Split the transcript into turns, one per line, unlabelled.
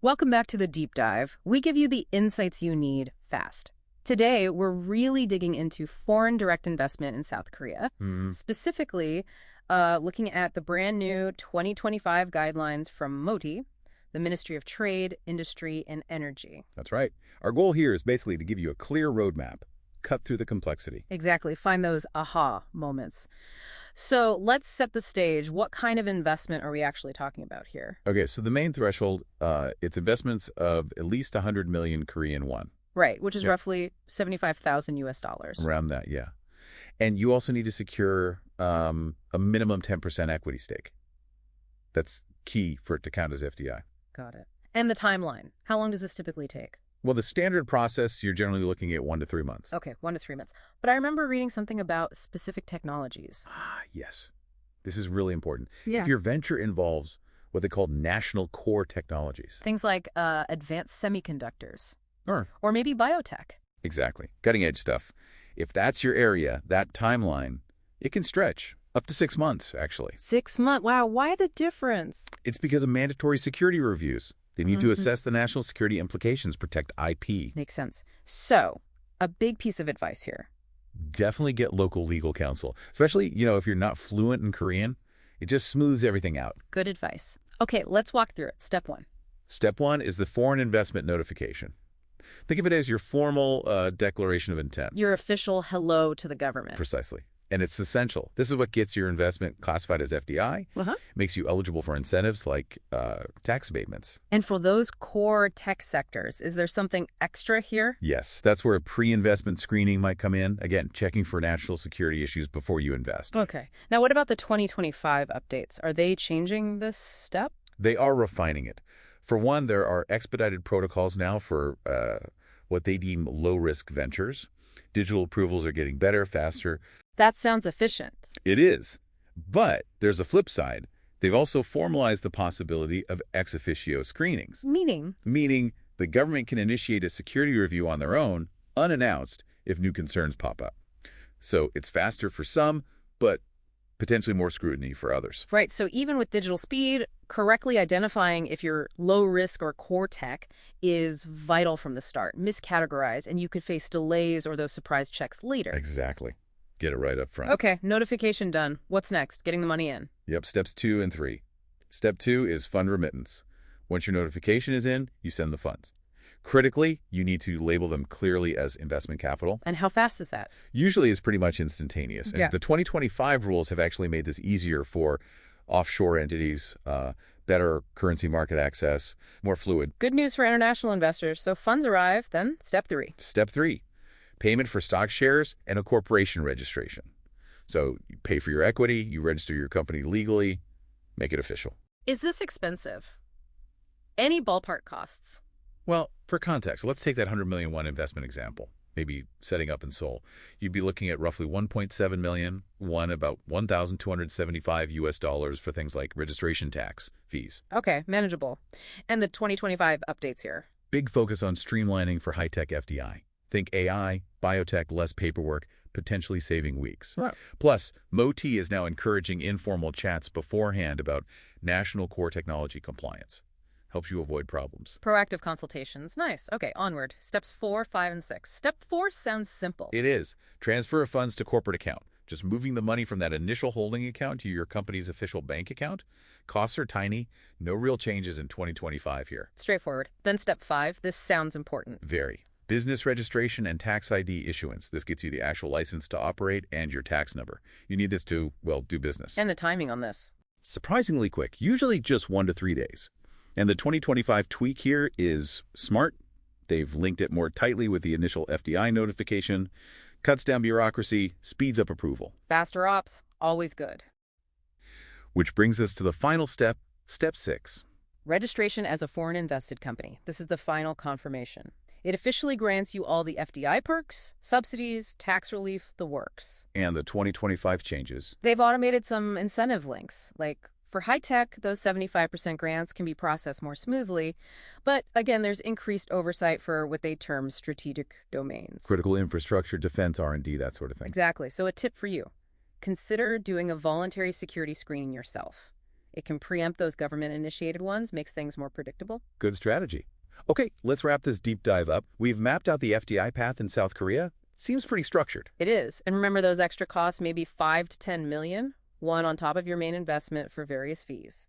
Welcome back to the Deep Dive. We give you the insights you need fast. Today, we're really digging into foreign direct investment in South Korea, specifically looking at the brand new 2025 guidelines from MOTI, the Ministry of Trade, Industry, and Energy.
That's right. Our goal here is basically to give you a clear roadmap, cut through the complexity.
Exactly. Find those aha moments. So let's set the stage. What kind of investment are we actually talking about here?
Okay, so the main threshold, it's investments of at least 100 million Korean won.
Right, which is roughly 75,000 US dollars.
Around that, yeah. And you also need to secure a minimum 10% equity stake. That's key for it to count as FDI.
Got it. And the timeline. How long does this typically take?
Well, the standard process, you're generally looking at 1 to 3 months.
Okay, 1 to 3 months. But I remember reading something about specific technologies.
Ah, yes. This is really important.
Yeah.
If your venture involves what they call national core technologies.
Things like advanced semiconductors.
Or
maybe biotech.
exactly. Cutting edge stuff. If that's your area, that timeline, it can stretch up to 6 months, actually.
6 months? Wow, why the difference?
It's because of mandatory security reviews. They need to assess the national security implications, protect IP.
Makes sense. So, a big piece of advice here.
Definitely get local legal counsel, especially, if you're not fluent in Korean. It just smooths everything out.
Good advice. Okay, let's walk through it. Step 1.
Step 1 is the foreign investment notification. Think of it as your formal declaration of intent.
Your official hello to the government.
Precisely. And it's essential. This is what gets your investment classified as FDI, makes you eligible for incentives like tax abatements.
And for those core tech sectors, is there something extra here?
Yes, that's where a pre-investment screening might come in. Again, checking for national security issues before you invest.
Okay. Now, what about the 2025 updates? Are they changing this step?
They are refining it. For one, there are expedited protocols now for what they deem low-risk ventures. Digital approvals are getting better, faster.
That sounds efficient.
It is. But there's a flip side. They've also formalized the possibility of ex officio screenings.
Meaning?
Meaning the government can initiate a security review on their own, unannounced, if new concerns pop up. So it's faster for some, but potentially more scrutiny for others.
Right. So even with digital speed, correctly identifying if you're low risk or core tech is vital from the start. Miscategorize, and you could face delays or those surprise checks later.
Exactly. Get it right up front.
Okay, notification done. What's next? Getting the money in.
Yep, steps 2 and 3. Step 2 is fund remittance. Once your notification is in, you send the funds. Critically, you need to label them clearly as investment capital.
And how fast is that?
Usually it's pretty much instantaneous. And the 2025 rules have actually made this easier for offshore entities, better currency market access, more fluid.
Good news for international investors. So funds arrive, then step 3.
Step 3, payment for stock shares and a corporation registration. So you pay for your equity, you register your company legally, make it official.
Is this expensive? Any ballpark costs?
Well, for context, let's take that 100 million won investment example, maybe setting up in Seoul. You'd be looking at roughly 1.7 million won, about 1,275 US dollars for things like registration tax fees.
Okay, manageable. And the 2025 updates here?
Big focus on streamlining for high-tech FDI. Think AI, biotech, less paperwork, potentially saving weeks.
Right.
Plus, MOTI is now encouraging informal chats beforehand about national core technology compliance. Helps you avoid problems.
Proactive consultations. Nice. Okay, onward. Steps 4, 5, and 6. Step 4 sounds simple.
It is. Transfer of funds to corporate account. Just moving the money from that initial holding account to your company's official bank account. Costs are tiny. No real changes in 2025 here.
Straightforward. Then step 5. This sounds important.
Very. Business registration and tax ID issuance. This gets you the actual license to operate and your tax number. You need this to, well, do business.
And the timing on this?
Surprisingly quick, usually just 1 to 3 days. And the 2025 tweak here is smart. They've linked it more tightly with the initial FDI notification, cuts down bureaucracy, speeds up approval.
Faster ops, always good.
Which brings us to the final step, step 6.
Registration as a foreign invested company. This is the final confirmation. It officially grants you all the FDI perks, subsidies, tax relief, the works.
And the 2025 changes.
They've automated some incentive links, like for high tech, those 75% grants can be processed more smoothly. But again, there's increased oversight for what they term strategic domains.
Critical infrastructure, defense, R&D, that sort of thing.
Exactly. So a tip for you. Consider doing a voluntary security screening yourself. It can preempt those government-initiated ones, makes things more predictable.
Good strategy. Okay, let's wrap this deep dive up. We've mapped out the FDI path in South Korea. Seems pretty structured.
It is. And remember those extra costs, maybe 5 to 10 million, one on top of your main investment for various fees.